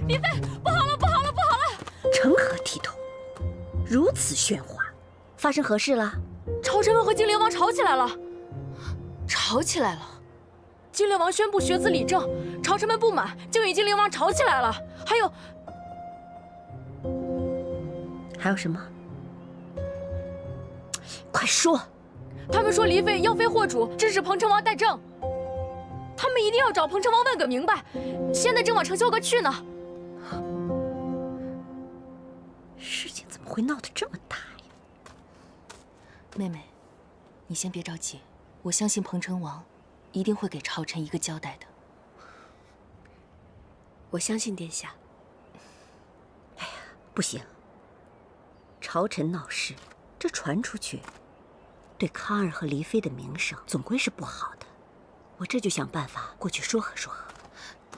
李妃，不好了，不好了，不好了！成何体统？如此喧哗，发生何事了？朝臣们和金陵王吵起来了。吵起来了？金陵王宣布学子理政，朝臣们不满，就与金陵王吵起来了。还有什么？快说！他们说黎妃妖非惑主，支持彭城王代政。他们一定要找彭城王问个明白，现在正往承修阁去呢。事情怎么会闹得这么大呀？妹妹，你先别着急，我相信彭城王一定会给朝臣一个交代的。我相信殿下。哎呀，不行！朝臣闹事，这传出去，对康儿和黎妃的名声总归是不好的。我这就想办法过去说和说和。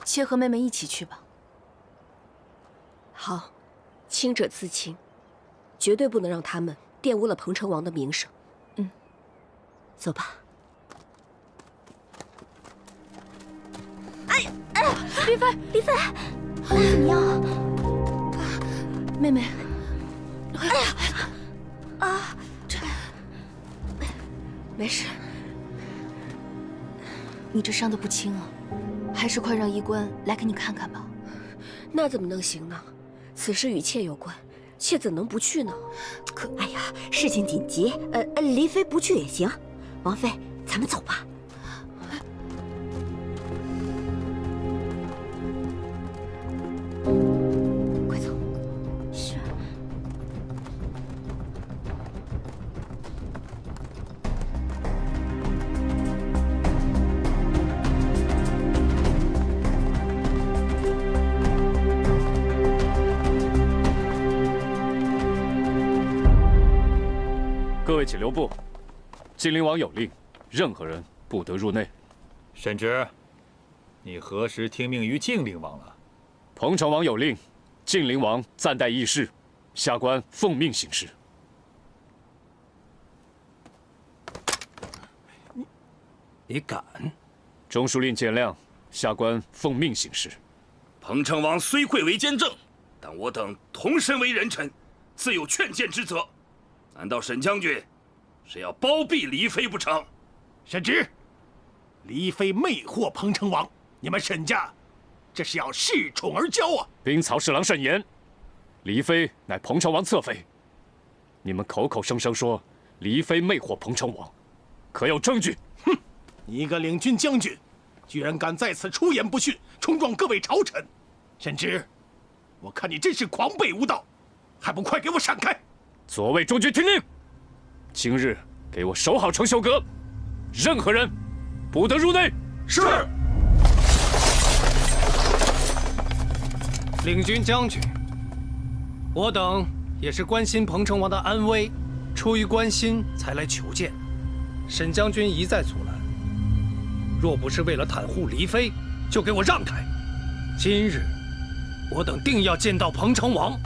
妾和妹妹一起去吧。好，清者自清，绝对不能让他们玷污了彭城王的名声。走吧。黎妃，黎妃，你怎么样？妹妹，没事。你这伤得不轻啊，还是快让医官来给你看看吧。那怎么能行呢？此事与妾有关，妾怎能不去呢？哎呀，事情紧急，黎妃不去也行。王妃，咱们走吧。快走。是。各位请留步。金陵王有令，任何人不得入内。沈直，你何时听命于靖陵王了？彭城王有令，晋陵王暂代议事，下官奉命行事。你敢？中书令见谅，下官奉命行事。彭城王虽贵为监正，但我等同身为人臣，自有劝谏之责。难道沈将军是要包庇黎妃不成？沈直，黎妃魅惑彭城王，你们沈家这是要恃宠而骄啊！兵曹侍郎慎言，黎妃乃彭城王侧妃，你们口口声声说黎妃魅惑彭城王，可有证据？哼！你一个领军将军，居然敢在此出言不逊，冲撞各位朝臣！沈直，我看你真是狂悖无道，还不快给我闪开！左卫中军听令，今日给我守好承修阁，任何人不得入内。是。领军将军，我等也是关心彭城王的安危，出于关心才来求见。沈将军一再阻拦，若不是为了袒护黎妃，就给我让开。今日我等定要见到彭城王。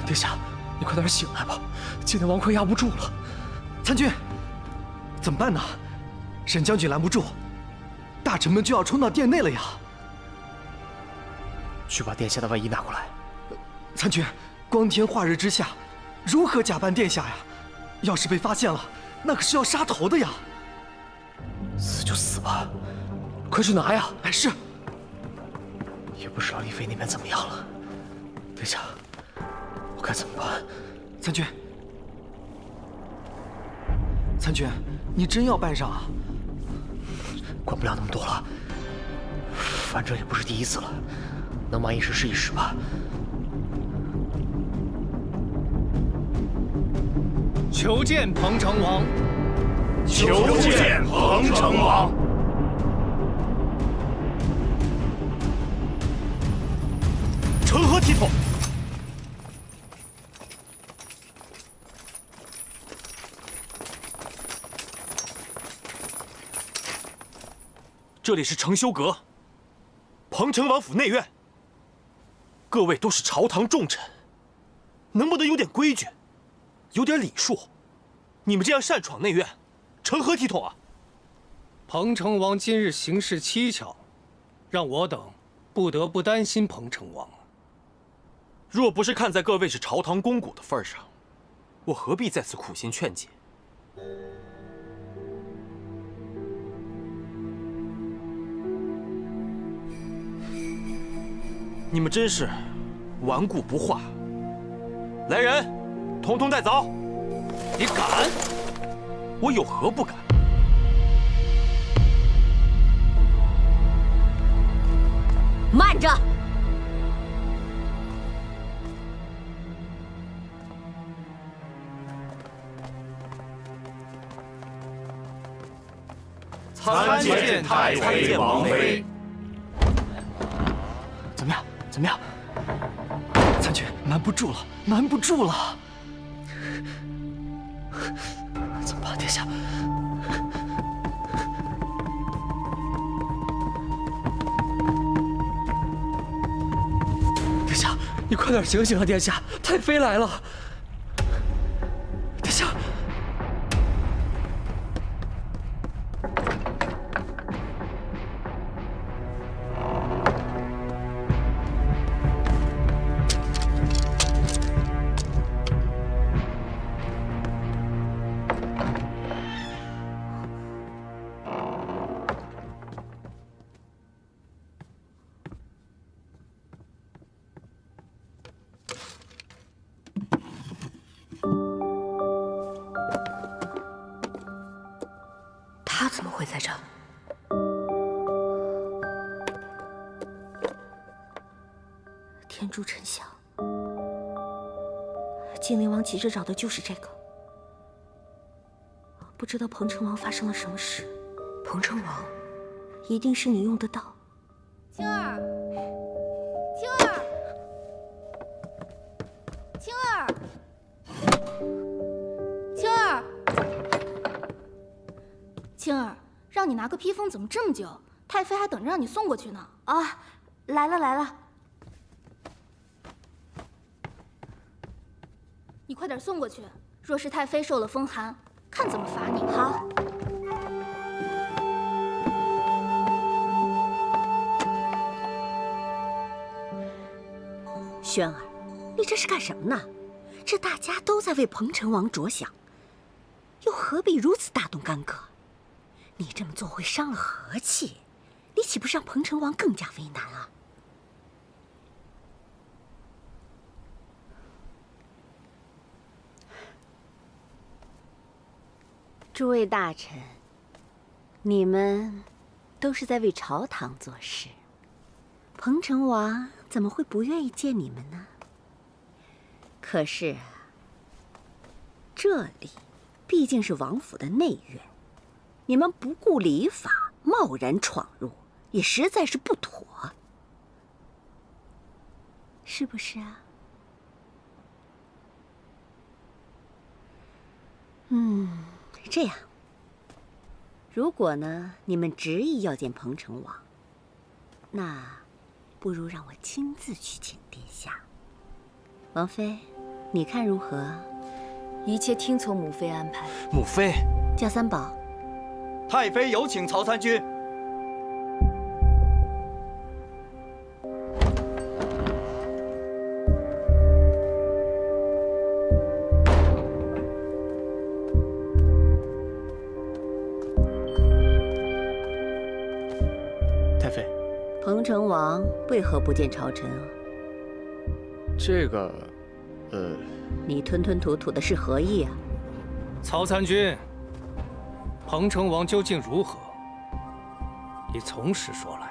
殿下，你快点醒来吧，晋陵王快压不住了。参军，怎么办呢？沈将军拦不住，大臣们就要冲到殿内了呀！去把殿下的外衣拿过来。参军，光天化日之下，如何假扮殿下呀？要是被发现了，那可是要杀头的呀！死就死吧，快去拿呀！哎，是。也不知道丽妃那边怎么样了。殿下，我该怎么办？参军，参军，你真要办上啊？管不了那么多了，反正也不是第一次了，能忙一时是一时吧。求见彭城王。求见彭城王。成何体统？这里是承修阁，彭城王府内院。各位都是朝堂重臣，能不能有点规矩，有点礼数？你们这样擅闯内院，成何体统啊？彭城王今日行事蹊跷，让我等不得不担心彭城王。若不是看在各位是朝堂公骨的份上，我何必在此苦心劝解？你们真是顽固不化！来人，统统带走！你敢？我有何不敢？慢着！参见太妃王妃。怎么样？怎么样？参军，瞒不住了，瞒不住了！怎么办，殿下？殿下，你快点醒醒啊！殿下，太妃来了！殿下。他怎么会在这？天诛丞相，金陵王急着找的就是这个。不知道彭城王发生了什么事。彭城王，一定是你用的刀。青儿，青儿，青儿，青儿，青儿，让你拿个披风怎么这么久？太妃还等着让你送过去呢。啊，来了来了。你快点送过去。若是太妃受了风寒，看怎么罚你。好。轩儿，你这是干什么呢？这大家都在为彭城王着想，又何必如此大动干戈？你这么做会伤了和气，你岂不是让彭城王更加为难啊？诸位大臣，你们都是在为朝堂做事，彭城王怎么会不愿意见你们呢？可是，这里毕竟是王府的内院，你们不顾礼法，贸然闯入，也实在是不妥，是不是啊？这样，如果呢，你们执意要见彭城王，那不如让我亲自去请殿下。王妃，你看如何？一切听从母妃安排。母妃，叫三宝。太妃有请曹参军。太妃，彭城王为何不见朝臣啊？这个，你吞吞吐吐的是何意啊？曹参军，彭城王究竟如何？你从实说来。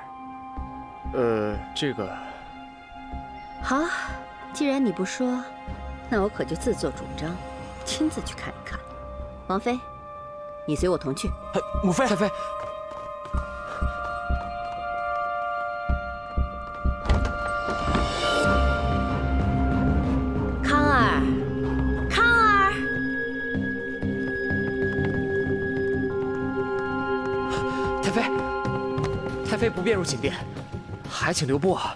这个……好，既然你不说，那我可就自作主张，亲自去看一看。王妃，你随我同去。母妃，太妃。太妃不便入寝殿，还请留步啊。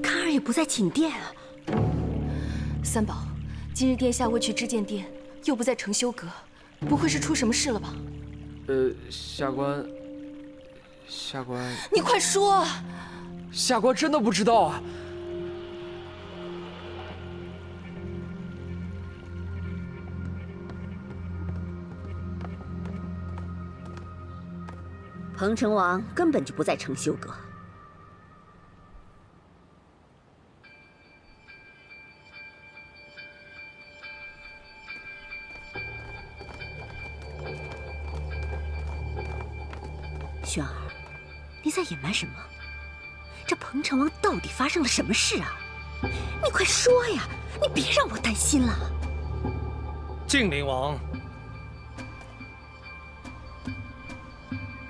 康儿也不在寝殿啊。三宝，今日殿下未去知见殿，又不在承修阁，不会是出什么事了吧？下官，你快说啊！下官真的不知道啊。彭城王根本就不在承修阁。轩儿，你在隐瞒什么？这彭城王到底发生了什么事啊？你快说呀！你别让我担心了。靖灵王，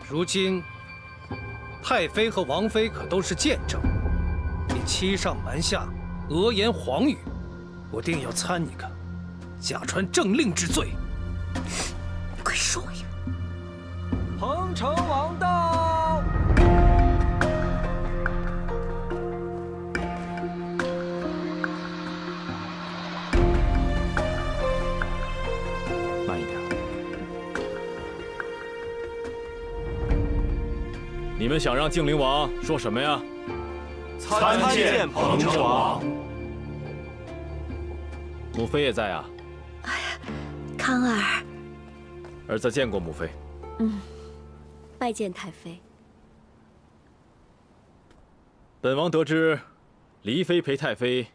如今太妃和王妃可都是见证，你欺上瞒下，讹言谎语，我定要参你个假传政令之罪。你快说呀！彭城王到！慢一点。你们想让靖灵王说什么呀？参见彭城王。母妃也在啊。康儿，儿子见过母妃。拜见太妃。本王得知，黎妃陪太妃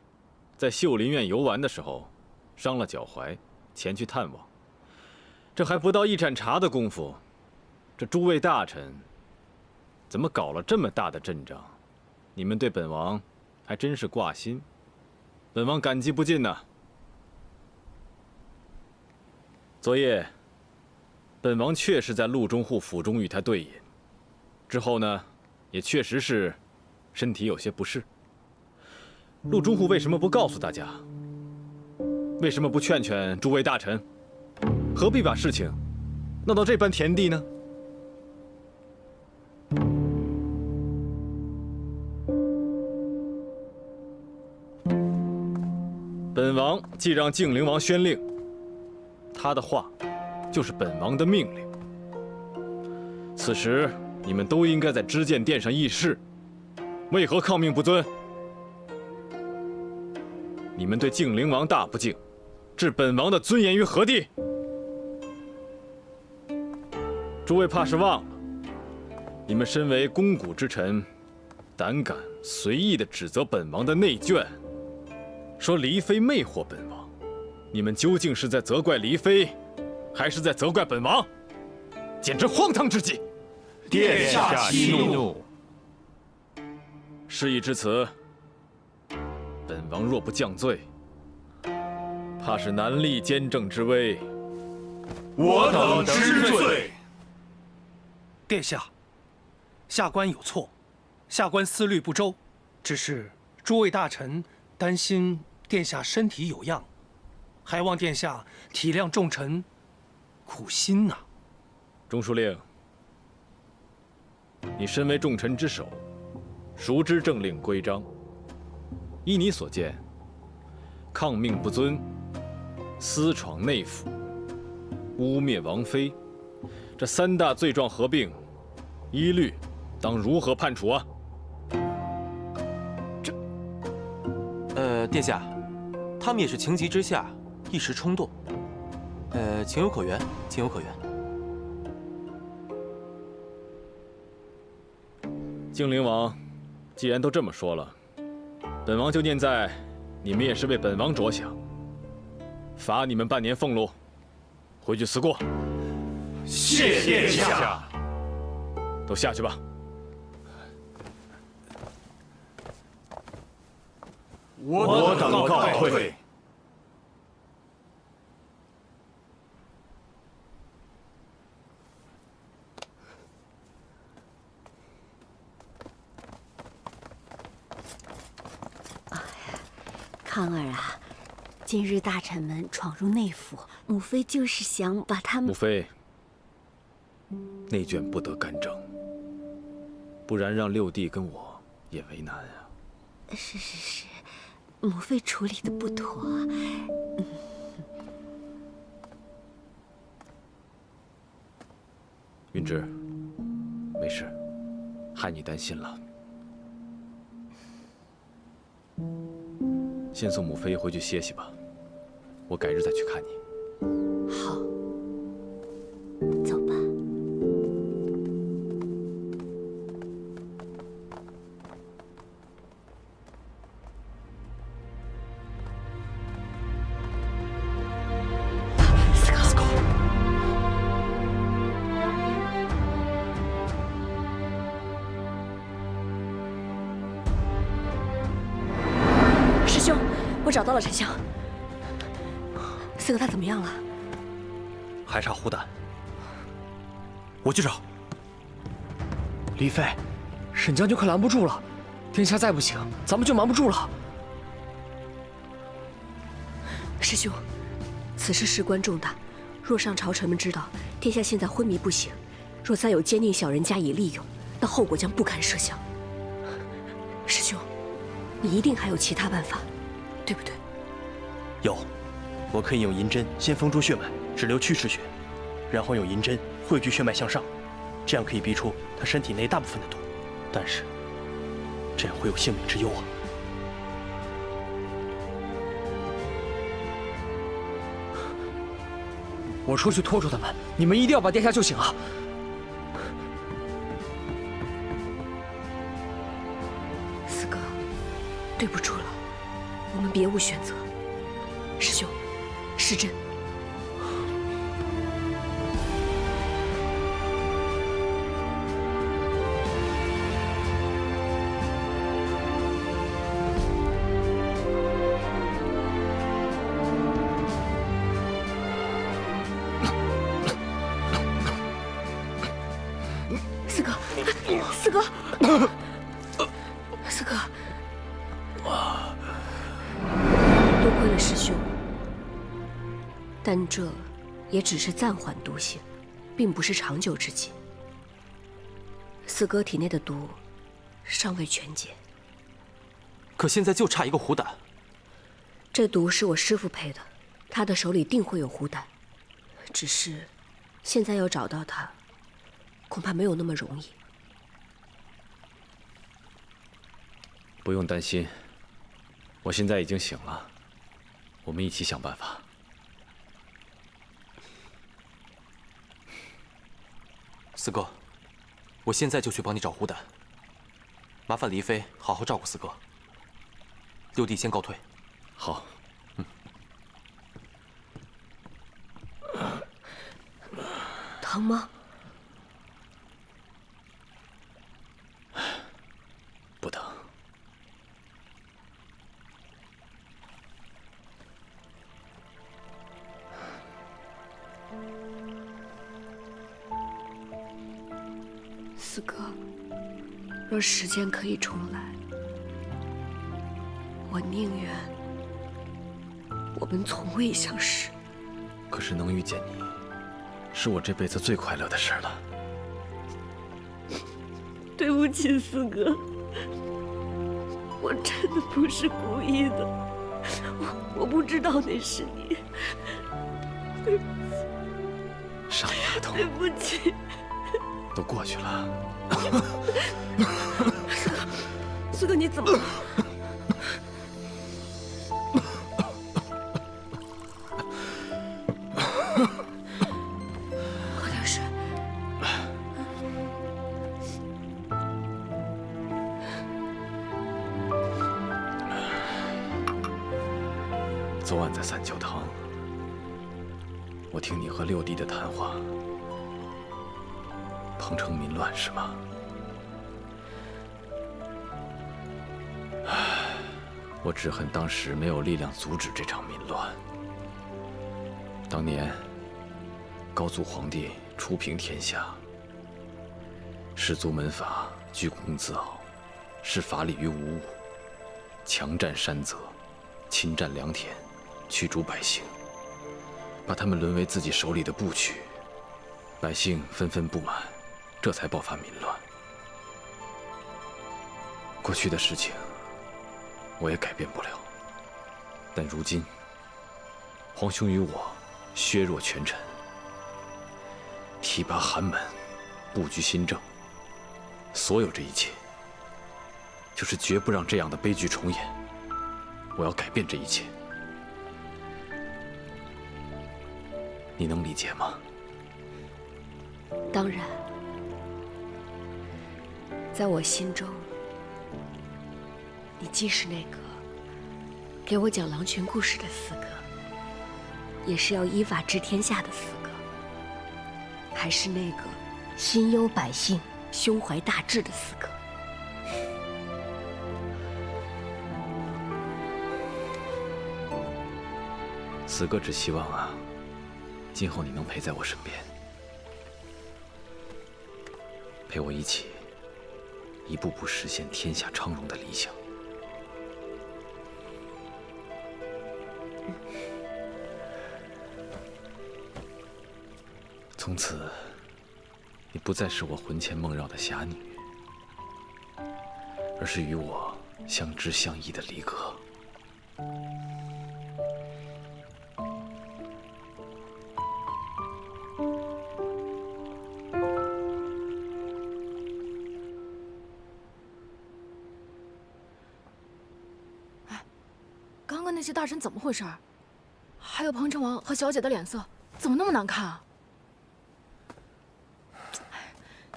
在秀林院游玩的时候，伤了脚踝，前去探望。这还不到一盏茶的功夫，这诸位大臣怎么搞了这么大的阵仗？你们对本王还真是挂心，本王感激不尽呐。昨夜，本王确实在陆中护府中与他对饮，之后呢，也确实是身体有些不适。陆中护为什么不告诉大家？为什么不劝劝诸位大臣？何必把事情闹到这般田地呢？本王既让靖灵王宣令，他的话就是本王的命令。此时你们都应该在知见殿上议事，为何抗命不遵？你们对靖灵王大不敬，置本王的尊严于何地？诸位怕是忘了，你们身为肱骨之臣，胆敢随意地指责本王的内眷，说黎妃魅惑本王，你们究竟是在责怪黎妃，还是在责怪本王？简直荒唐至极！殿下息怒。事已至此，本王若不降罪，怕是难立监正之威。我等知罪。殿下，下官有错，下官思虑不周，只是诸位大臣担心殿下身体有恙，还望殿下体谅众臣苦心呐。中书令，你身为重臣之首，熟知政令规章。依你所见，抗命不遵、私闯内府、污蔑王妃，这三大罪状合并，依律当如何判处啊？殿下，他们也是情急之下，一时冲动，情有可原，情有可原。靖灵王，既然都这么说了，本王就念在你们也是为本王着想，罚你们半年俸禄，回去思过。谢殿下。都下去吧。我等告退。康儿啊，今日大臣们闯入内府，母妃就是想把他们……母妃，内眷不得干政，不然让六弟跟我也为难啊。是，母妃处理的不妥。云芝，没事，害你担心了。先送母妃回去歇息吧，我改日再去看你。好，走吧。四哥，师兄，我找到了沉香。四哥他怎么样了？还差虎胆，我去找。黎妃，沈将军快拦不住了，殿下再不行，咱们就瞒不住了。师兄，此事事关重大，若让朝臣们知道殿下现在昏迷不醒，若再有奸佞小人加以利用，那后果将不堪设想。师兄，你一定还有其他办法，对不对？有，我可以用银针先封住血脉，只留去池血，然后用银针汇聚血脉向上，这样可以逼出他身体内大部分的毒。但是，这样会有性命之忧啊！我出去拖住他们，你们一定要把殿下救醒啊！四哥，对不住了，我们别无选择。师兄，施针。四哥，四哥，四哥，多亏了师兄。但这也只是暂缓毒性，并不是长久之计。四哥体内的毒尚未全解，可现在就差一个虎胆。这毒是我师父配的，他的手里定会有虎胆，只是现在要找到他，恐怕没有那么容易。不用担心，我现在已经醒了，我们一起想办法。四哥，我现在就去帮你找虎胆。麻烦黎妃好好照顾四哥。六弟先告退。好。疼吗？不疼。四哥，若时间可以重来，我宁愿我们从未相识。可是能遇见你，是我这辈子最快乐的事了。对不起，四哥，我真的不是故意的，我不知道那是你。对不起，上一个痛，对不起。都过去了。四哥，你怎么了？喝点水。昨晚在三九堂，我听你和六弟的谈话。彭城民乱是吗？我只恨当时没有力量阻止这场民乱。当年高祖皇帝初平天下，士族门阀居功自傲，视法理于无物，强占山泽，侵占良田，驱逐百姓，把他们沦为自己手里的部曲，百姓纷纷不满，这才爆发民乱。过去的事情，我也改变不了。但如今，皇兄与我削弱权臣，提拔寒门，布局新政，所有这一切，就是绝不让这样的悲剧重演。我要改变这一切，你能理解吗？当然，在我心中，你既是那个给我讲狼群故事的四哥，也是要依法治天下的四哥，还是那个心忧百姓、胸怀大志的四哥。四哥只希望啊，今后你能陪在我身边，陪我一起一步步实现天下昌荣的理想。从此，你不再是我魂牵梦绕的侠女，而是与我相知相依的离歌。刚刚那些大臣怎么回事？还有彭城王和小姐的脸色怎么那么难看啊？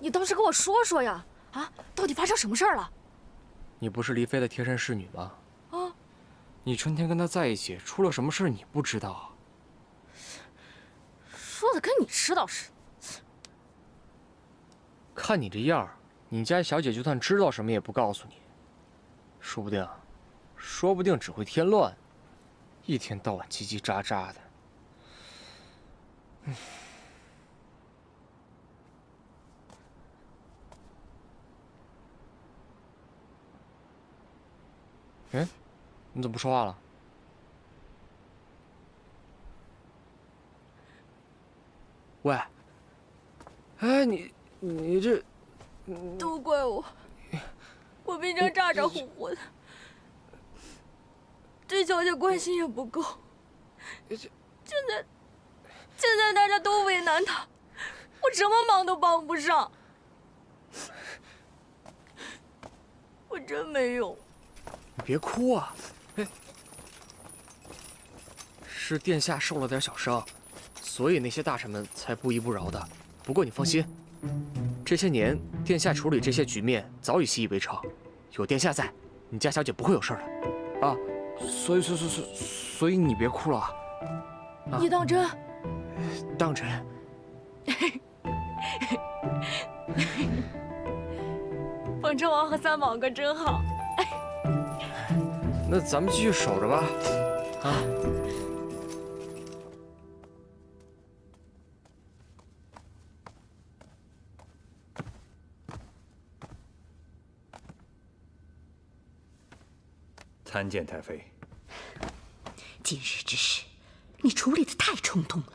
你倒是跟我说说呀！啊，到底发生什么事儿了？你不是黎妃的贴身侍女吗？啊，你成天跟她在一起，出了什么事你不知道啊？说的跟你知道似的。看你这样，你家小姐就算知道什么也不告诉你，说不定只会添乱，一天到晚叽叽喳喳的。哎，你怎么不说话了？喂，哎，你这……都怪我，我平常咋咋呼呼的，对小姐关心也不够。现在大家都为难她，我什么忙都帮不上，我真没用。你别哭啊！哎，是殿下受了点小伤，所以那些大臣们才不依不饶的。不过你放心，这些年殿下处理这些局面早已习以为常，有殿下在，你家小姐不会有事的。啊，所以你别哭了。啊、你当真？当真。彭城王和三宝哥真好。那咱们继续守着吧，啊！参见太妃。今日之事，你处理的太冲动了。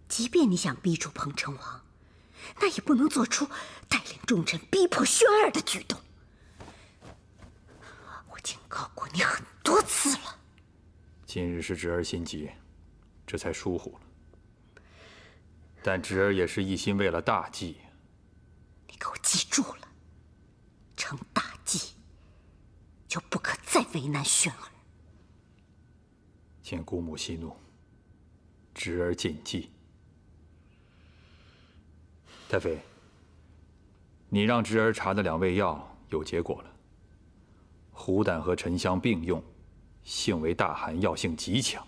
即便你想逼住彭城王，那也不能做出带领众臣逼迫轩儿的举动。警告过你很多次了。今日是侄儿心急，这才疏忽了。但侄儿也是一心为了大计。你给我记住了，成大计，就不可再为难轩儿。请姑母息怒，侄儿谨记。太妃，你让侄儿查的2味药有结果了。虎胆和沉香并用，性为大寒，药性极强，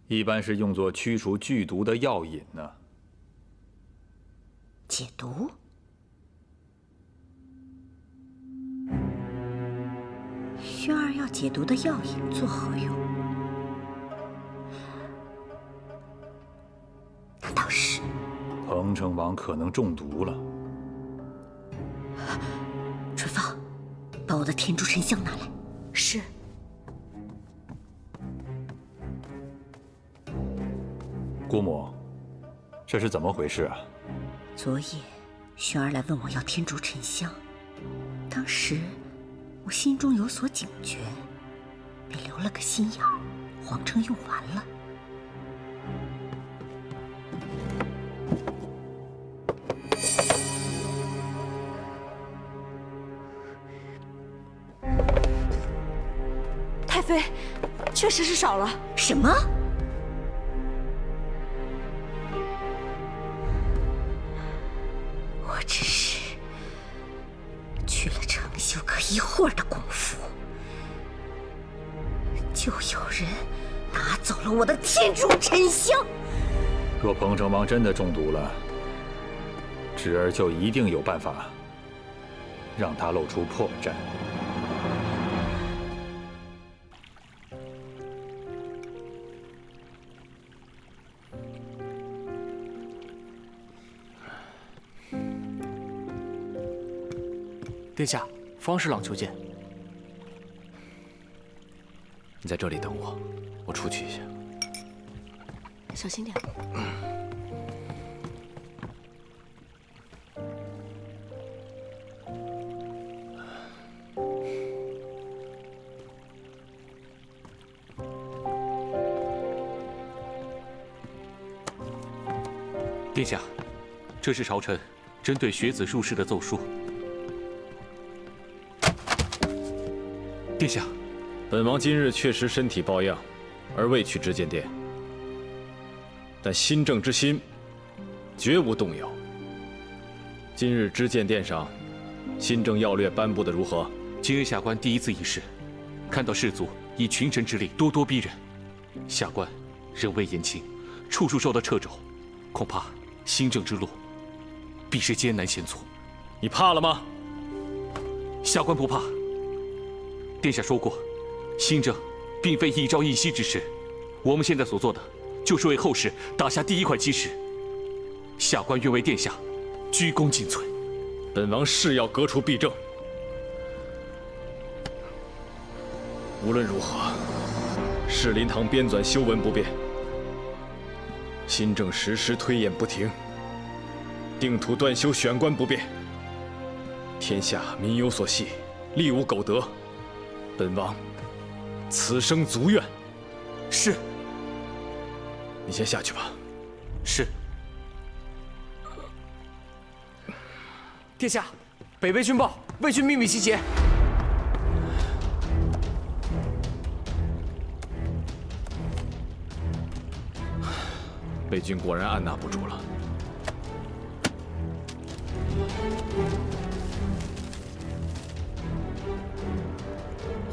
一般是用作驱除剧毒的药引呢。解毒？轩儿要解毒的药引作何用？难道是彭城王可能中毒了？春芳，把我的天竺沉香拿来。是。姑母，这是怎么回事啊？昨夜，玄儿来问我要天竺沉香，当时我心中有所警觉，便留了个心眼儿，谎称用完了。太妃，确实是少了。什么？我只是去了程修阁一会儿的功夫，就有人拿走了我的天竺沉香。若彭城王真的中毒了，侄儿就一定有办法让他露出破绽。殿下，方侍郎求见。你在这里等我，我出去一下。小心点。殿下，这是朝臣针对学子入室的奏书。殿下，本王今日确实身体抱恙，而未去知见殿，但新政之心绝无动摇。今日知见殿上，新政要略颁布的如何？今日下官第一次议事，看到士卒以群臣之力咄咄逼人，下官人微言轻，处处受到掣肘，恐怕新政之路必是艰难险阻。你怕了吗？下官不怕。殿下说过，新政并非一朝一夕之事，我们现在所做的，就是为后世打下第一块基石。下官愿为殿下鞠躬尽瘁。本王誓要革除弊政。无论如何，士林堂编纂修文不变，新政实施推演不停，定土断修选官不变。天下民有所系，利无苟得。本王此生足愿。是。你先下去吧。是。殿下，北魏军报，魏军秘密集结。魏军果然按捺不住了。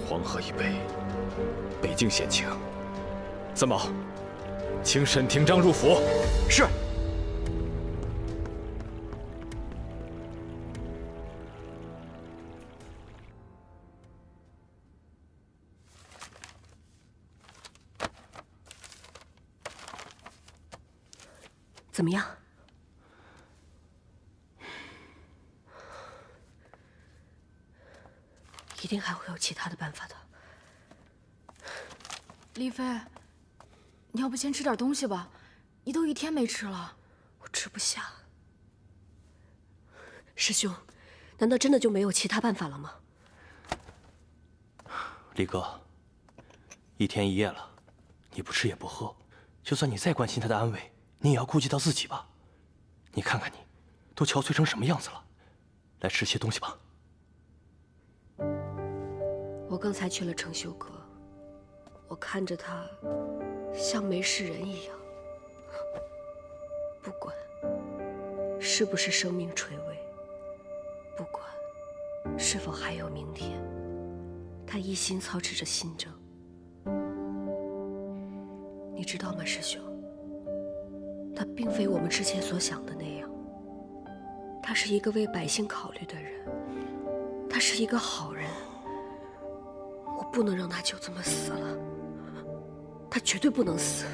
黄河以北，北境险情。三宝，请沈廷章入府。是。怎么样？一定还会有其他的办法的。丽妃，你要不先吃点东西吧？你都一天没吃了。我吃不下。师兄，难道真的就没有其他办法了吗？李哥，一天一夜了，你不吃也不喝，就算你再关心他的安危，你也要顾及到自己吧。你看看你，都憔悴成什么样子了，来吃些东西吧。我刚才去了承修阁，我看着他像没事人一样。不管是不是生命垂危，不管是否还有明天，他一心操持着新政。你知道吗，师兄？他并非我们之前所想的那样。他是一个为百姓考虑的人，他是一个好人。我不能让他就这么死了，他绝对不能死。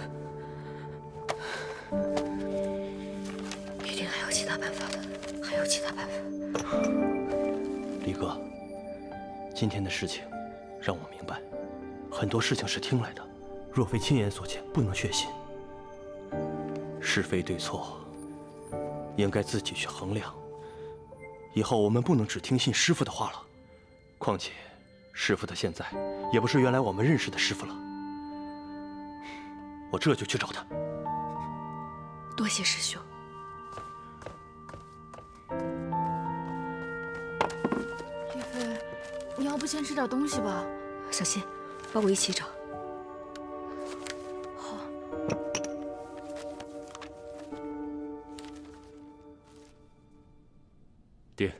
一定还有其他办法的，还有其他办法。李哥，今天的事情让我明白，很多事情是听来的，若非亲眼所见，不能确信。是非对错，应该自己去衡量。以后我们不能只听信师傅的话了。况且，师傅他现在也不是原来我们认识的师傅了。我这就去找他。多谢师兄。丽妃，你要不先吃点东西吧？小心，帮我一起找。好。爹，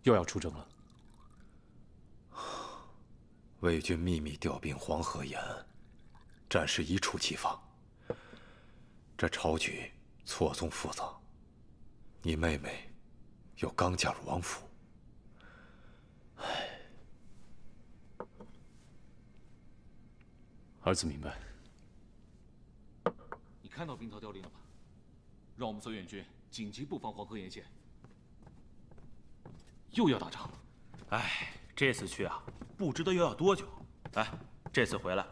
又要出征了。魏军秘密调兵黄河沿岸，战事一触即发。这朝局错综复杂，你妹妹又刚嫁入王府，儿子明白。你看到兵头调令了吗？让我们绥远军紧急布防黄河沿线。又要打仗了。哎，这次去啊，不知道又要多久。哎，这次回来，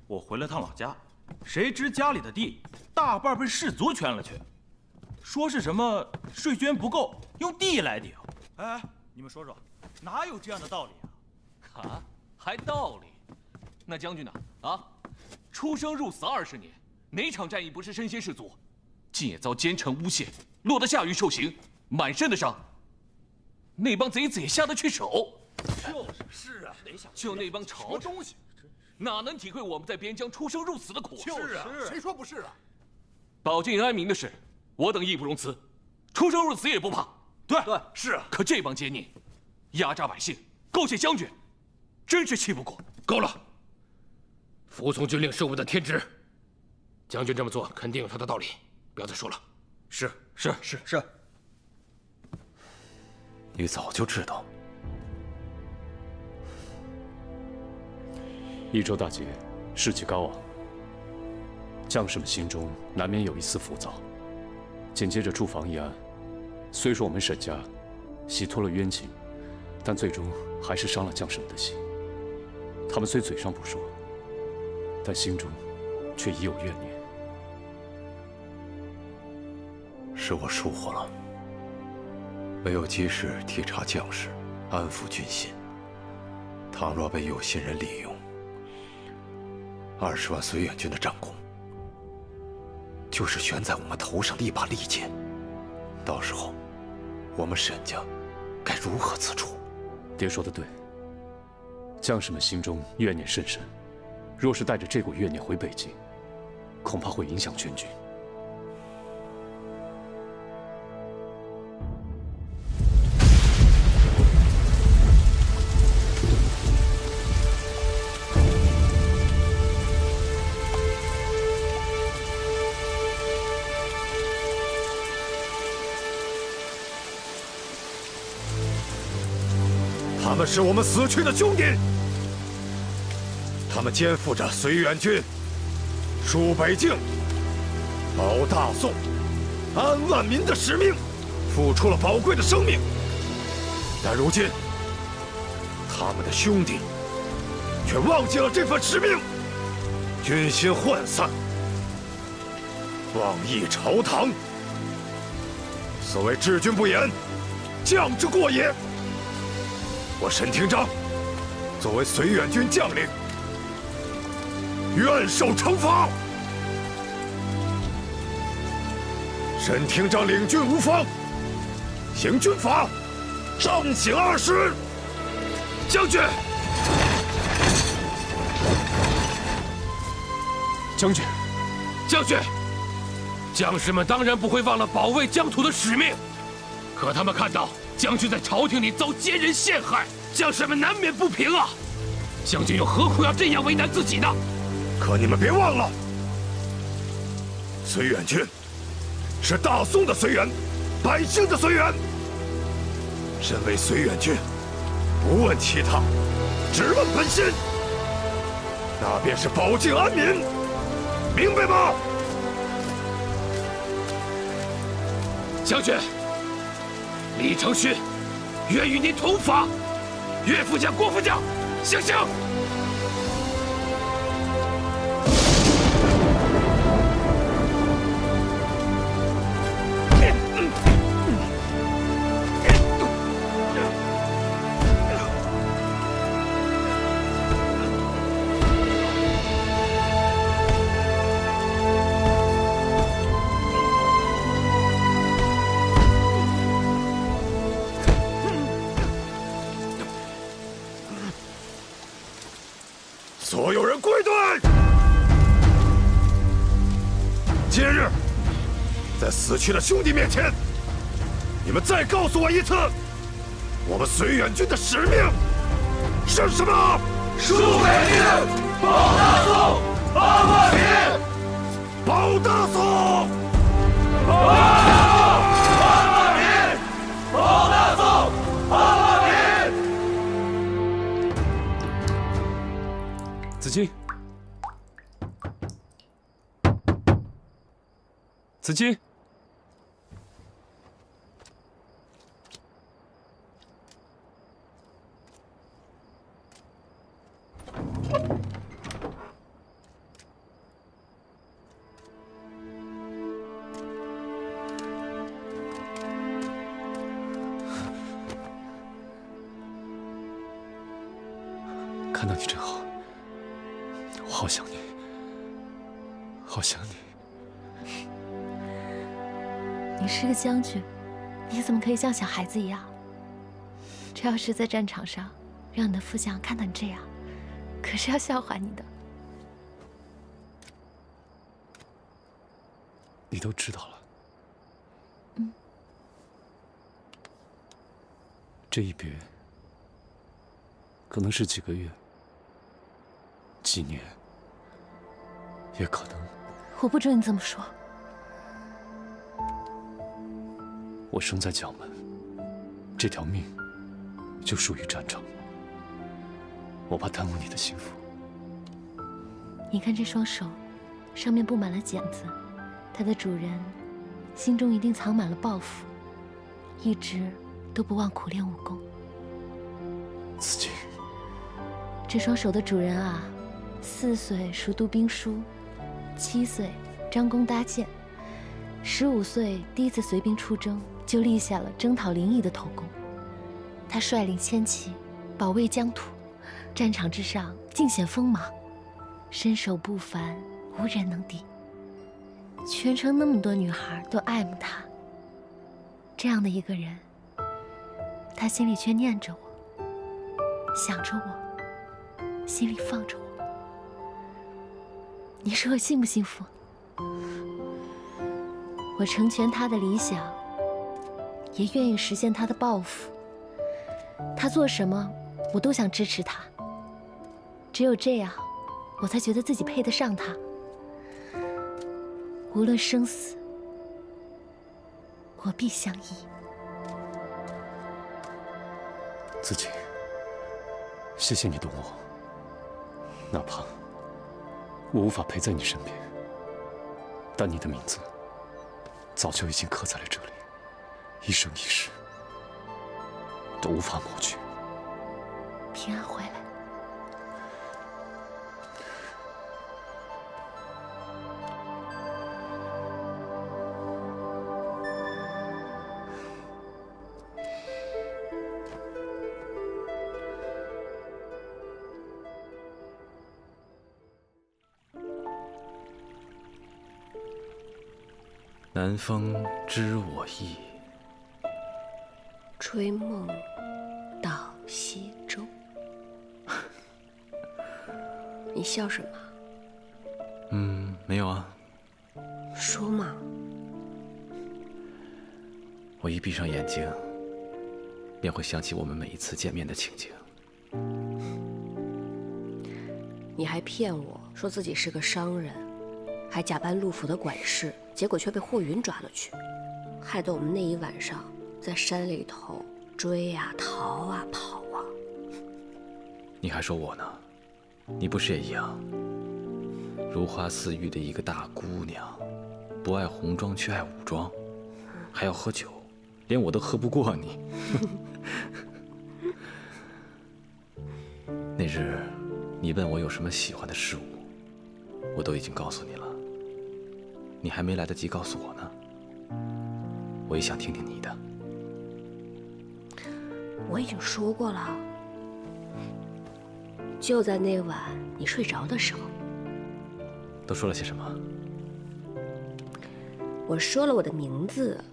我回了趟老家，谁知家里的地大半被士族圈了去，说是什么税捐不够，用地来顶。哎，你们说说，哪有这样的道理啊？啊，还道理？那将军呢？啊，出生入死20年，哪场战役不是身先士卒？竟也遭奸臣诬陷，落得下狱受刑，满身的伤。那帮贼子也下得去手。是啊，就那帮朝臣，哪能体会我们在边疆出生入死的苦？就是啊，谁说不是啊？保境安民的事，我等义不容辞，出生入死也不怕。对，是啊。可这帮奸佞，压榨百姓，勾结将军，真是气不过。够了！服从军令是我们的天职，将军这么做肯定有他的道理，不要再说了。是。你早就知道。益州大捷，士气高昂，将士们心中难免有一丝浮躁。紧接着驻防一案，虽说我们沈家洗脱了冤情，但最终还是伤了将士们的心。他们虽嘴上不说，但心中却已有怨念。是我疏忽了，没有及时体察将士，安抚军心。倘若被有心人利用，20万绥远军的战功，就是悬在我们头上的一把利剑。到时候，我们沈家该如何自处？爹说的对，将士们心中怨念甚深，若是带着这股怨念回北京，恐怕会影响全军。他们是我们死去的兄弟，他们肩负着绥远军戍北境、保大宋、安万民的使命，付出了宝贵的生命。但如今，他们的兄弟却忘记了这份使命，军心涣散，妄议朝堂。所谓治军不严，将之过也。我沈廷章作为绥远军将领，愿受惩罚。沈廷章领军无方，行军法，杖刑20。将军，将军，将军，将士们当然不会忘了保卫疆土的使命，可他们看到将军在朝廷里遭奸人陷害，将士们难免不平啊！将军又何苦要这样为难自己呢？可你们别忘了，绥远军是大宋的绥远，百姓的绥远。身为绥远军，不问其他，只问本心，那便是保境安民，明白吗？将军，李承勋愿与您同法。岳副将、郭副将，醒醒！归队！今日，在死去的兄弟面前，你们再告诉我一次，我们绥远军的使命是什么？戍北境，保大宋，2万民！保大宋！保大宋，2万民！保大宋，2万民！子金，子金，看到你真好，我好想你，好想你。你是个将军，你怎么可以像小孩子一样？这要是在战场上，让你的副将看到你这样，可是要笑话你的。你都知道了。嗯。这一别，可能是几个月、几年，也可能……我不准你这么说。我生在蒋门，这条命就属于战场。我怕耽误你的幸福。你看这双手，上面布满了茧子，它的主人心中一定藏满了抱负，一直都不忘苦练武功。子金，这双手的主人啊，4岁熟读兵书，7岁张弓搭箭，15岁第一次随兵出征，就立下了征讨临沂的头功。他率领千骑，保卫疆土，战场之上尽显锋芒，身手不凡，无人能敌。全城那么多女孩都爱慕他，这样的一个人，他心里却念着我，想着我，心里放着我。你说我幸不幸福？我成全他的理想，也愿意实现他的抱负。他做什么，我都想支持他。只有这样，我才觉得自己配得上他。无论生死，我必相依。子金，谢谢你懂我。哪怕我无法陪在你身边，但你的名字早就已经刻在了这里，一生一世都无法抹去。平安回来。南风知我意，吹梦到西洲。你笑什么？没有啊。说嘛。我一闭上眼睛，便会想起我们每一次见面的情景。你还骗我说自己是个商人，还假扮陆府的管事，结果却被霍云抓了去，害得我们那一晚上在山里头追啊、逃啊、跑啊。你还说我呢？你不是也一样？如花似玉的一个大姑娘，不爱红妆却爱武装，还要喝酒，连我都喝不过你。那日，你问我有什么喜欢的事物，我都已经告诉你了。你还没来得及告诉我呢。我也想听听你的。我已经说过了，就在那晚你睡着的时候。都说了些什么？我说了我的名字，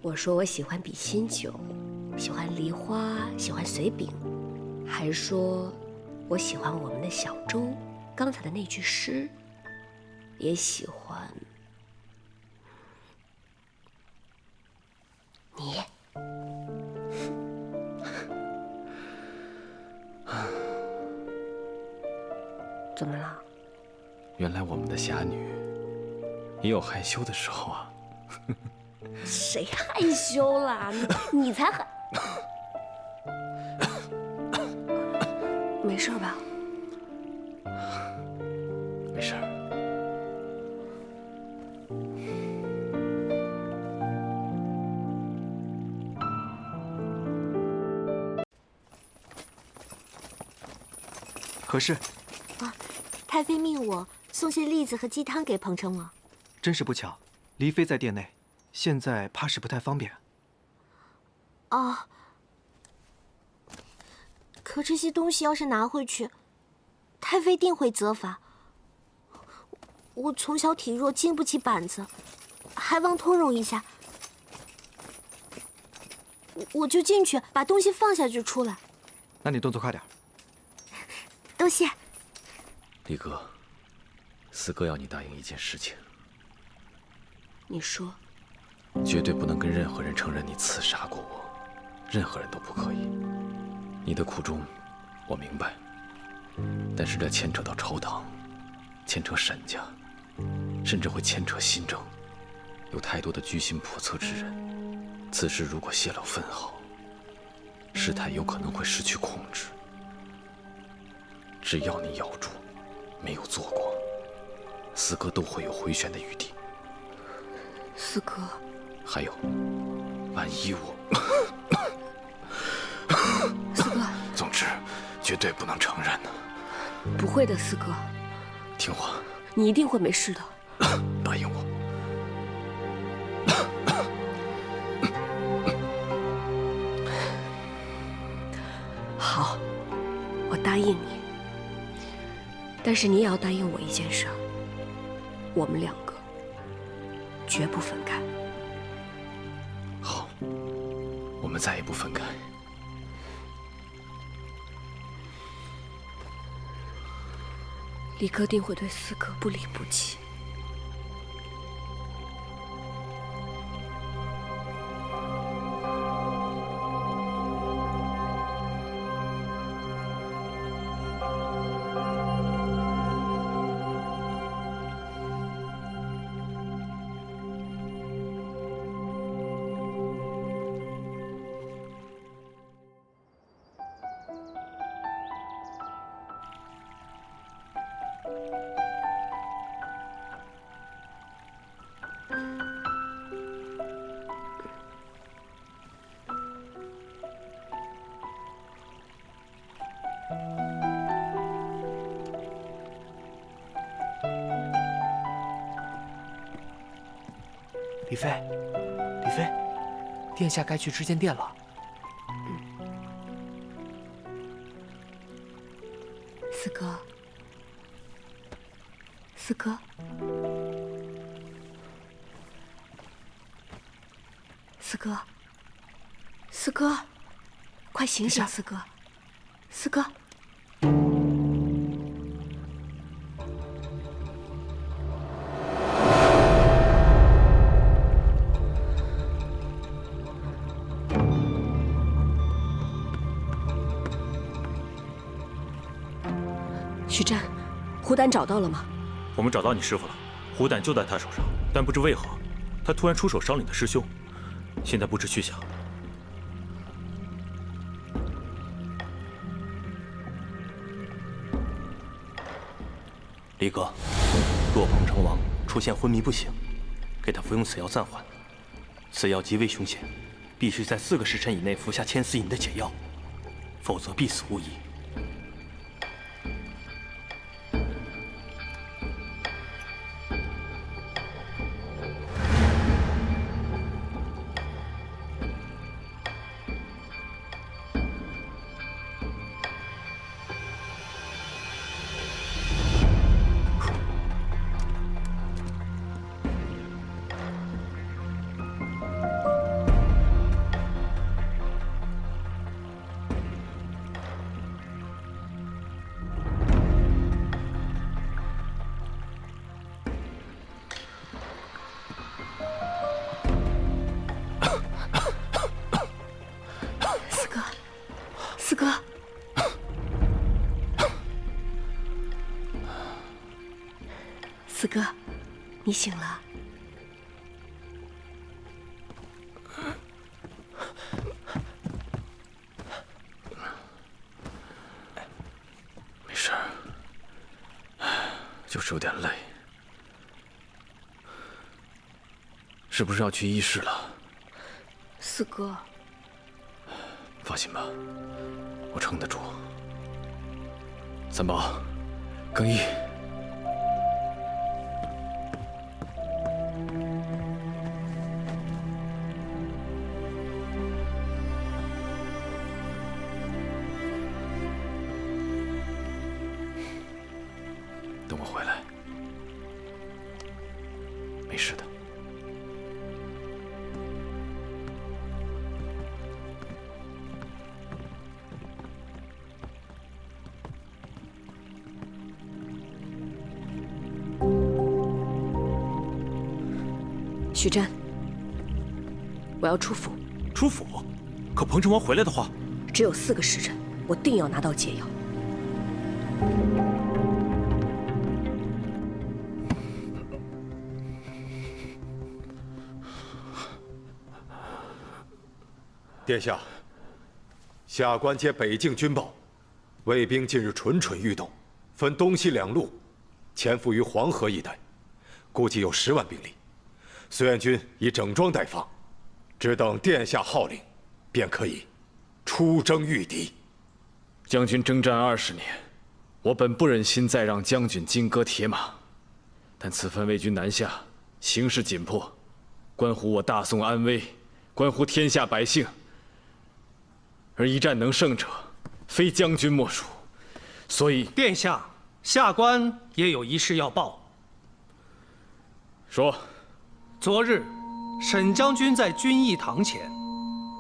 我说我喜欢比心酒，喜欢梨花，喜欢随饼，还说我喜欢我们的小舟，刚才的那句诗，也喜欢你。怎么了？原来我们的侠女也有害羞的时候啊！谁害羞啦？你才害……没事吧？没事。何事？啊，太妃命我送些栗子和鸡汤给彭城王。真是不巧，黎妃在殿内，现在怕是不太方便。哦，可这些东西要是拿回去，太妃定会责罚。我从小体弱，经不起板子，还望通融一下。我就进去把东西放下就出来。那你动作快点。多谢。李哥，四哥要你答应一件事情。你说。绝对不能跟任何人承认你刺杀过我，任何人都不可以。你的苦衷，我明白，但是这牵扯到朝堂，牵扯沈家，甚至会牵扯新政，有太多的居心叵测之人。此事如果泄露分毫，事态有可能会失去控制。只要你咬住，没有做过，四哥都会有回旋的余地。四哥，还有，万一我……四哥，总之，绝对不能承认呢。不会的，四哥。听话。你一定会没事的。答应我。好，我答应你。但是你也要答应我一件事，我们两个绝不分开。好，我们再也不分开。李哥定会对四哥不离不弃。李妃，李妃，殿下该去知见殿了。四哥，四哥，四哥，四哥，快醒醒，四哥，四哥。徐湛，虎胆找到了吗？我们找到你师傅了，虎胆就在他手上，但不知为何，他突然出手伤了你的师兄，现在不知去向。李哥，若彭城王出现昏迷不醒，给他服用此药暂缓。此药极为凶险，必须在4个时辰以内服下千丝银的解药，否则必死无疑。四哥，你醒了。没事，就是有点累。是不是要去医室了？四哥，放心吧，我撑得住。三宝，更衣。等我回来，没事的。许战，我要出府。出府？可彭城王回来的话，只有4个时辰，我定要拿到解药。殿下，下官接北境军报，魏兵近日蠢蠢欲动，分东西2路，潜伏于黄河一带，估计有10万兵力。绥远军已整装待发，只等殿下号令，便可以出征御敌。将军征战20年，我本不忍心再让将军金戈铁马，但此番魏军南下，形势紧迫，关乎我大宋安危，关乎天下百姓。而一战能胜者，非将军莫属。所以，殿下，下官也有一事要报。说。昨日，沈将军在军议堂前，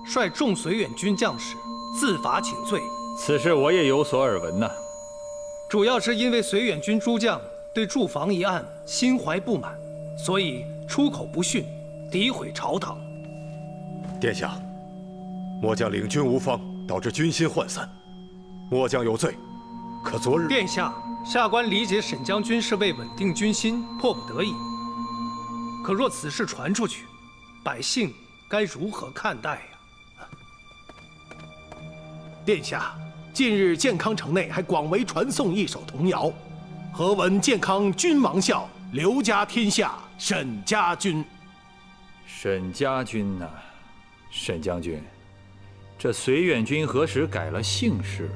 率众绥远军将士自罚请罪。此事我也有所耳闻呐。主要是因为绥远军诸将对驻防一案心怀不满，所以出口不逊，诋毁朝堂。殿下，末将领军无方，导致军心涣散，末将有罪。可昨日，殿下，下官理解沈将军是为稳定军心，迫不得已。可若此事传出去，百姓该如何看待呀？殿下，近日建康城内还广为传颂一首童谣：“何闻建康君王笑，刘家天下沈家军。”沈家军呐，沈将军，这绥远军何时改了姓氏了？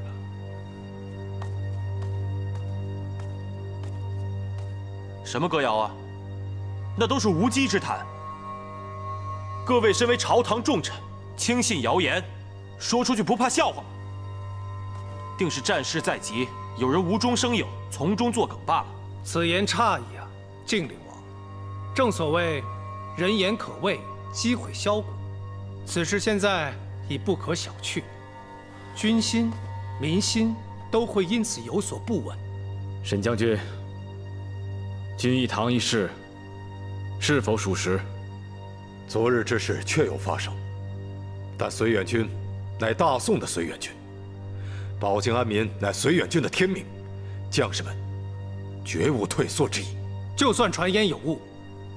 什么歌谣啊？那都是无稽之谈。各位身为朝堂重臣，轻信谣言，说出去不怕笑话吗？定是战事在即，有人无中生有，从中作梗罢了。此言差矣啊，靖灵王。正所谓，人言可畏，积毁销骨。此事现在已不可小觑，军心、民心都会因此有所不稳。沈将军，军议堂一事是否属实？昨日之事确有发生，但绥远军乃大宋的绥远军，保境安民乃绥远军的天命，将士们绝无退缩之意。就算传言有误，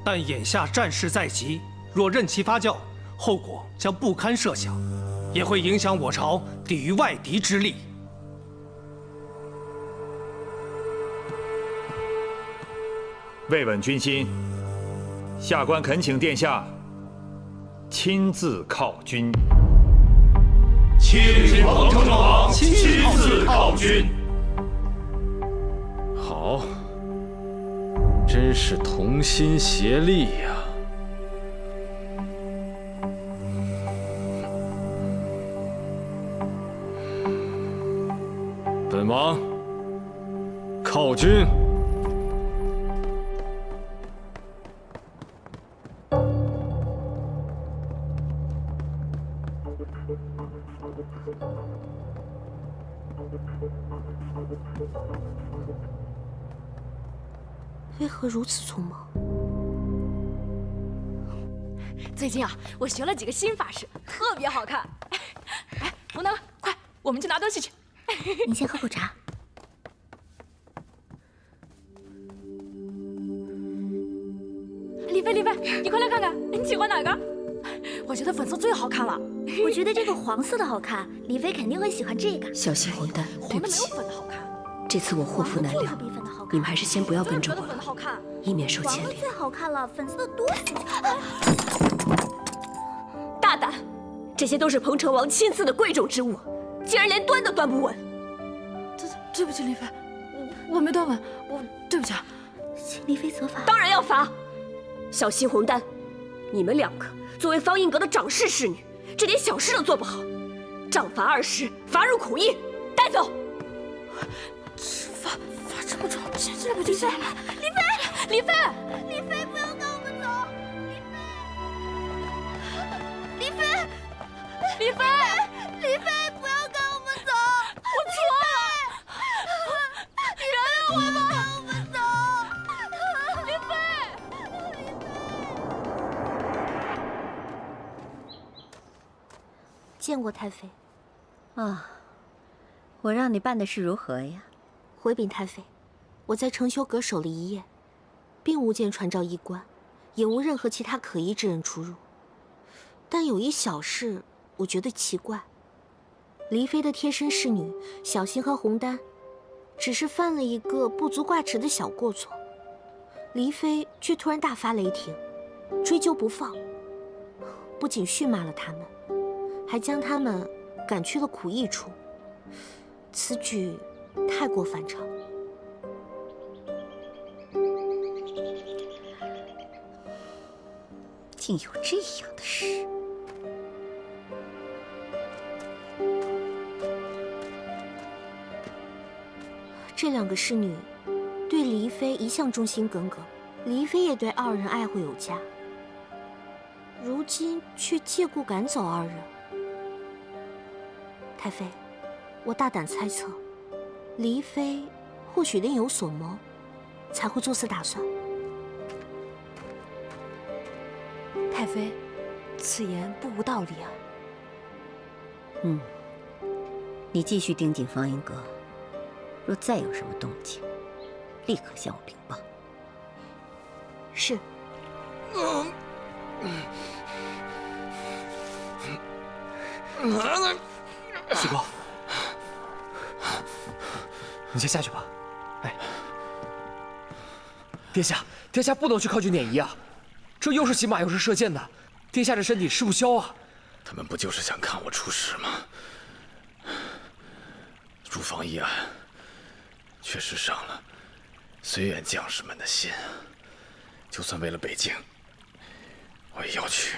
但眼下战事在即，若任其发酵，后果将不堪设想，也会影响我朝抵御外敌之力。为稳军心，下官恳请殿下亲自犒军。请彭城王亲自犒军。好，真是同心协力呀！本王犒军。为何如此匆忙？最近啊，我学了几个新法式，特别好看。哎，吴能，快，我们去拿东西去。你先喝口茶。李飞，你快来看看，你喜欢哪个？我觉得粉色最好看了。我觉得这个黄色的好看，李飞肯定会喜欢这个。小心混蛋，对不起，黄的没有粉的好看。这次我祸福难料，你们还是先不要跟着我了，以免受牵连。黄的最好看了，粉色的多俗。大胆！这些都是彭城王亲赐的贵重之物，竟然连端都端不稳。对不起，李飞，我没端稳，对不起啊。请李飞责罚。当然要罚。小心红丹，你们两个作为方印阁的长侍侍女，这点小事都做不好，杖罚20，罚入苦役，带走。罚这么重，这不就行？李飞，不要跟我们走！李飞，不要跟我们走！我错了，你原谅我吧！跟我们走！李飞。见过太妃。啊，我让你办的事如何呀？回禀太妃，我在承修阁守了一夜，并无见传召衣冠，也无任何其他可疑之人出入。但有一小事，我觉得奇怪。黎妃的贴身侍女小欣和红丹，只是犯了一个不足挂齿的小过错，黎妃却突然大发雷霆，追究不放，不仅训骂了他们，还将他们赶去了苦役处。此举太过反常。竟有这样的事！这两个侍女对黎妃一向忠心耿耿，黎妃也对二人爱护有加，如今却借故赶走二人。太妃，我大胆猜测，黎妃或许另有所谋，才会做此打算。太妃，此言不无道理啊。你继续盯紧方英阁，若再有什么动静，立刻向我禀报。是。四哥，你先下去吧。哎，殿下不能去靠近撵仪啊！这又是骑马又是射箭的，殿下这身体吃不消啊！他们不就是想看我出事吗？驻防一案确实伤了绥远将士们的心，就算为了北境，我也要去。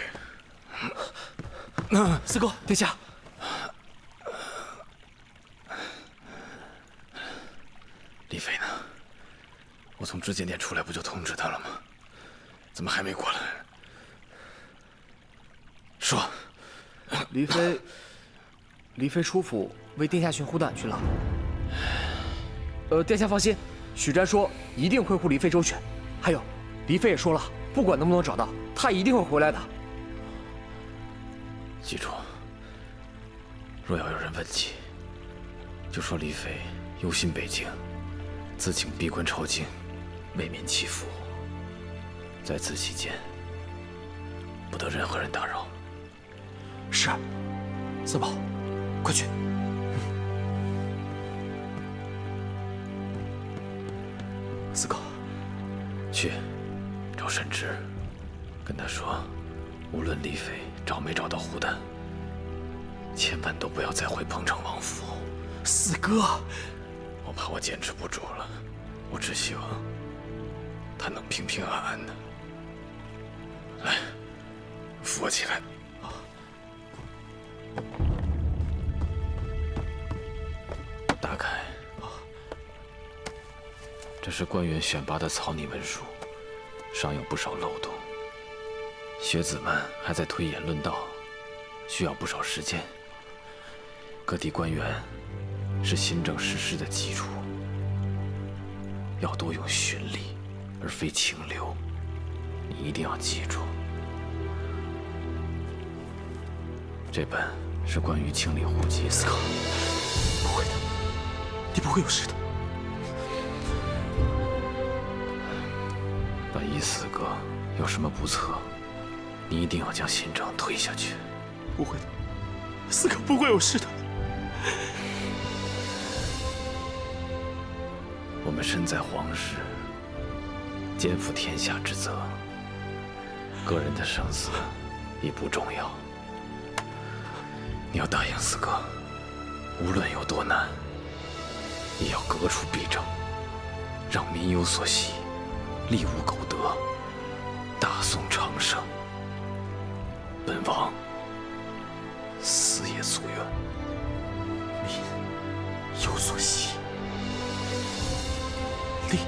四哥，殿下。丽妃呢？我从知检殿出来不就通知她了吗？怎么还没过来？说。黎妃出府为殿下寻虎胆去了。殿下放心，许瞻说一定会护黎妃周全。还有，黎妃也说了，不管能不能找到，她一定会回来的。记住，若要有人问起，就说黎妃忧心北境，自请闭关抄经，为民祈福。在此期间，不得任何人打扰。是，四宝，快去。四哥，去找沈直，跟他说，无论黎妃找没找到虎胆，千万都不要再回彭城王府。四哥，我怕我坚持不住了，我只希望他能平平安安的。来，扶我起来。打开。这是官员选拔的草拟文书，尚有不少漏洞。学子们还在推演论道，需要不少时间。各地官员是新政实施的基础，要多用循例，而非清流。你一定要记住。这本是关于清理户籍的。思考，不会的，你不会有事的。把万一四哥有什么不测，你一定要将新政推下去。不会的，四哥不会有事的。我们身在皇室，肩负天下之责，个人的生死已不重要。你要答应四哥，无论有多难，也要革除弊政，让民有所惜，利无苟得，大宋长盛。本王死也夙愿。民有所惜，利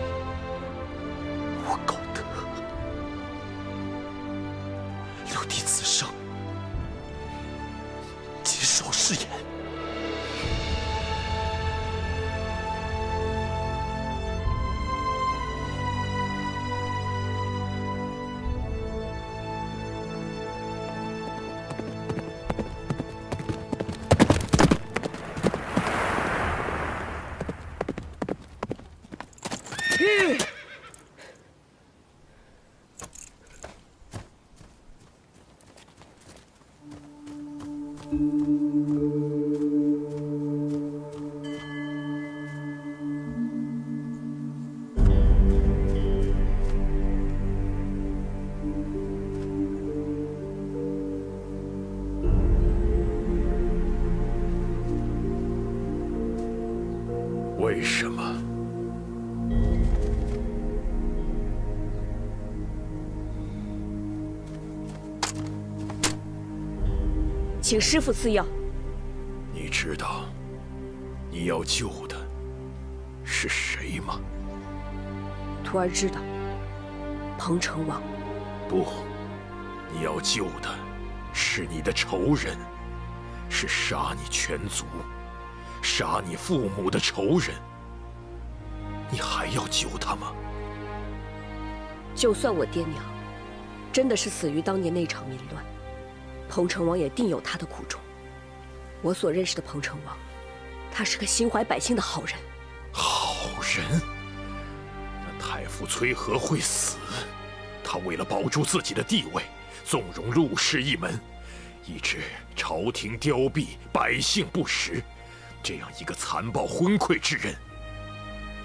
无苟得。六弟此生谨守誓言。为什么？请师父赐药。你知道你要救的是谁吗？徒儿知道。彭城王。不，你要救的是你的仇人，是杀你全族、杀你父母的仇人。你还要救他吗？就算我爹娘真的是死于当年那场民乱，彭城王也定有他的苦衷。我所认识的彭城王，他是个心怀百姓的好人。好人？那太傅崔和会死，他为了保住自己的地位，纵容陆氏一门，以致朝廷凋敝，百姓不食。这样一个残暴昏聩之人，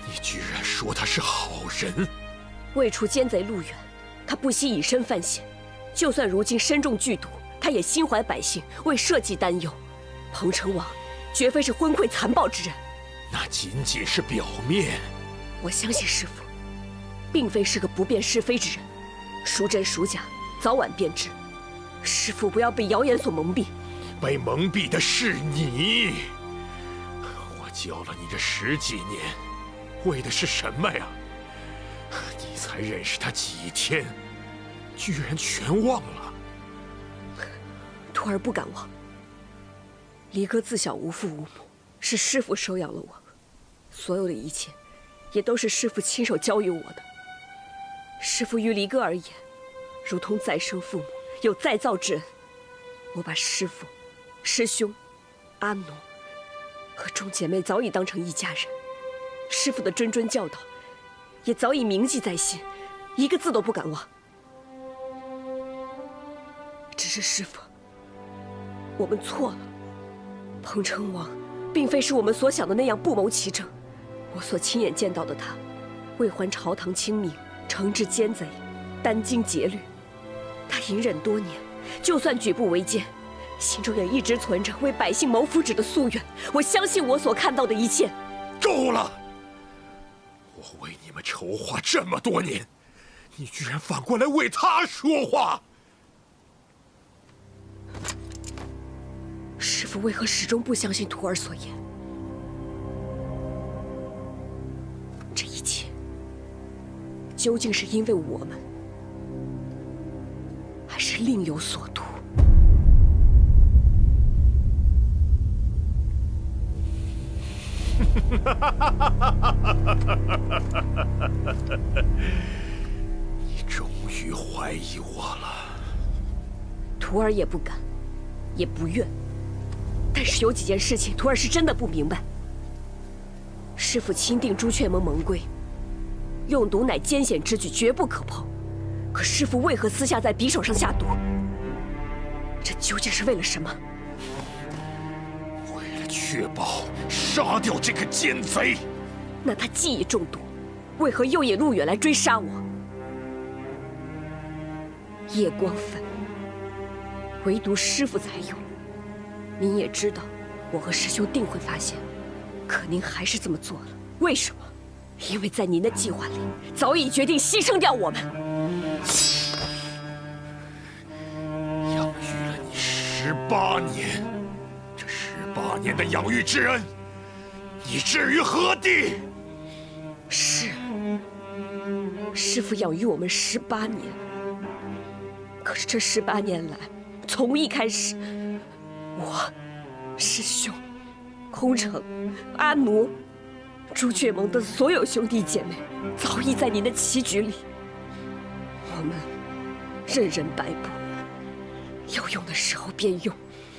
你居然说他是好人？为除奸贼路远，他不惜以身犯险。就算如今身中剧毒，他也心怀百姓，为社稷担忧。彭城王绝非是昏聩残暴之人。那仅仅是表面。我相信师父，并非是个不辨是非之人，孰真孰假，早晚便知。师父不要被谣言所蒙蔽。被蒙蔽的是你。我教了你这10几年，为的是什么呀？你才认识他几天，居然全忘了。徒儿不敢忘。离哥自小无父无母，是师父收养了我，所有的一切，也都是师父亲手教育我的。师父于离哥而言，如同再生父母，有再造之恩。我把师父、师兄、阿奴和众姐妹早已当成一家人，师父的谆谆教导，也早已铭记在心，一个字都不敢忘。只是师父，我们错了。彭城王并非是我们所想的那样不谋其政。我所亲眼见到的他，为还朝堂清明，惩治奸贼，殚精竭虑。他隐忍多年，就算举步维艰，心中也一直存着为百姓谋福祉的夙愿。我相信我所看到的一切。够了！我为你们筹划这么多年，你居然反过来为他说话！师父为何始终不相信徒儿所言？这一切究竟是因为我们，还是另有所图？你终于怀疑我了。徒儿也不敢，也不愿。但是有几件事情，徒儿是真的不明白。师父钦定朱雀盟盟规，用毒乃艰险之举，绝不可碰。可师父为何私下在匕首上下毒？这究竟是为了什么？为了确保杀掉这个奸贼。那他既已中毒，为何又引路远来追杀我？夜光粉，唯独师父才有。您也知道，我和师兄定会发现，可您还是这么做了，为什么？因为在您的计划里，早已决定牺牲掉我们。养育了你18年，这18年的养育之恩，你置于何地？是，师父养育我们18年。可是这18年来，从一开始，我、师兄、空城、阿奴、朱雀盟的所有兄弟姐妹，早已在您的棋局里。我们任人摆布，要用的时候便用，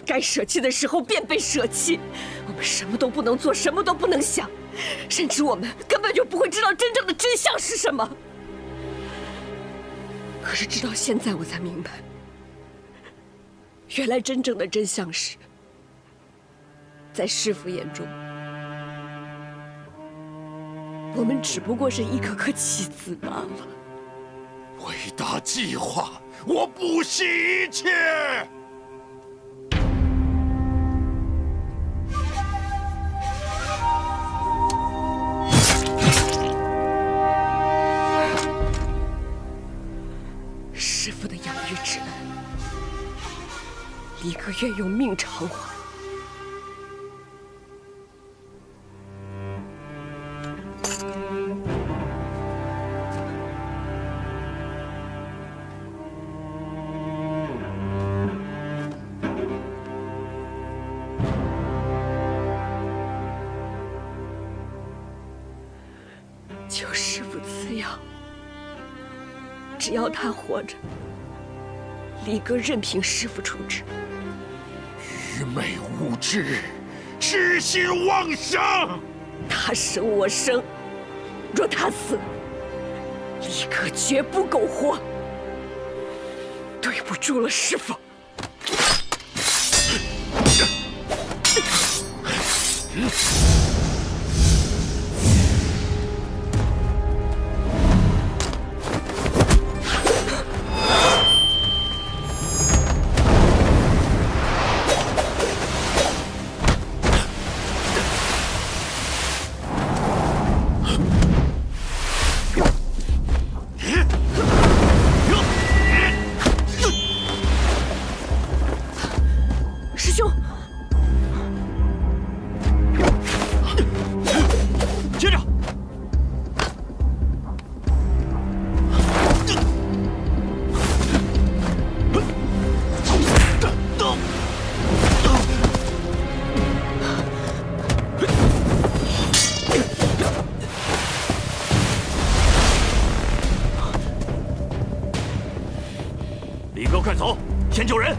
该舍弃的时候便被舍弃。我们什么都不能做，什么都不能想，甚至我们根本就不会知道真正的真相是什么。可是直到现在，我才明白，原来真正的真相是，在师父眼中，我们只不过是一颗颗棋子罢了。伟大计划，我不惜一切。师父的养育之恩，离哥愿用命偿还。求师父赐药，只要他活着，离哥任凭师父处置。愚昧无知，痴心妄想。他生我生，若他死，离哥绝不苟活。对不住了，师父。师兄，接着。李哥，快走，先救人。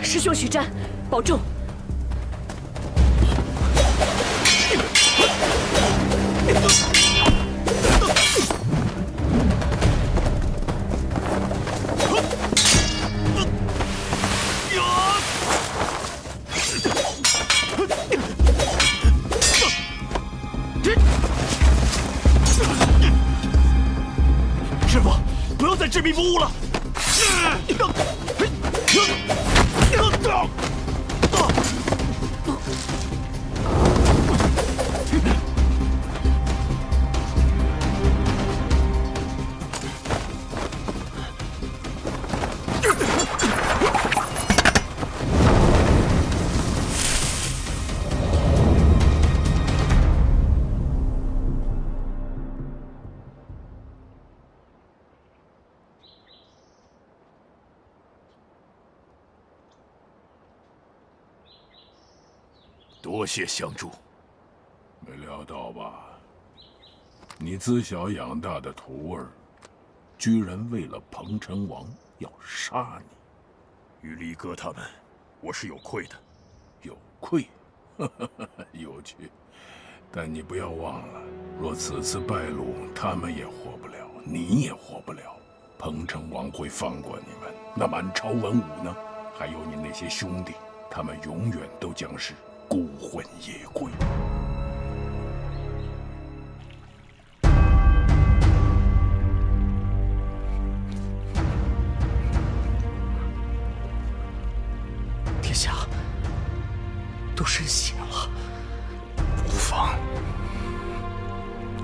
师兄许战，保重。师傅，不要再执迷不悟了。多谢相助。没料到吧？你自小养大的徒儿，居然为了彭城王要杀你。于离哥他们，我是有愧的。有愧？有趣。但你不要忘了，若此次败露，他们也活不了，你也活不了。彭城王会放过你们。那满朝文武呢？还有你那些兄弟，他们永远都将是孤魂野鬼。殿下，都深省了，不妨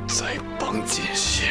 再帮紧些。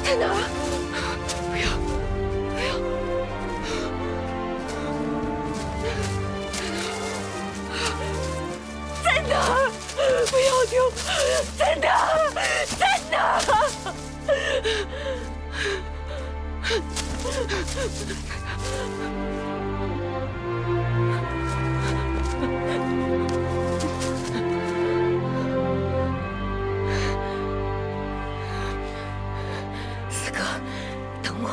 在哪儿？不要，不要！在哪儿？不要丢！在哪儿？在哪四哥，等我。